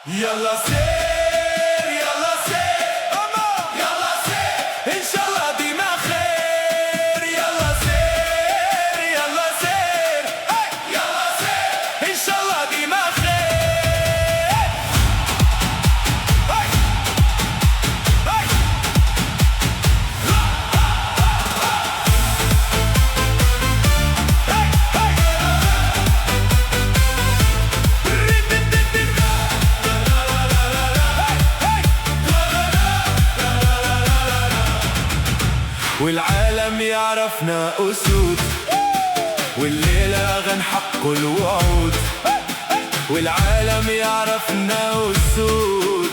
يلا سير يلا سير يلا سير إن شاء الله ديما خير. يلا سير يلا سير يلا سير إن شاء الله ديما خير. والعالم يعرفنا أسود، والليلة غنحققوا الوعود. والعالم يعرفنا أسود،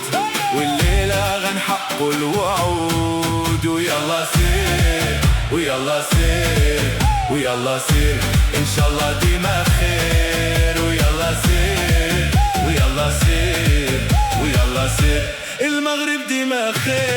والليلة غنحققوا الوعود. ويلا سير ويلا سير ويلا سير إن شاء الله ديما خير. ويلا سير ويلا سير ويلا سير المغرب ديما خير.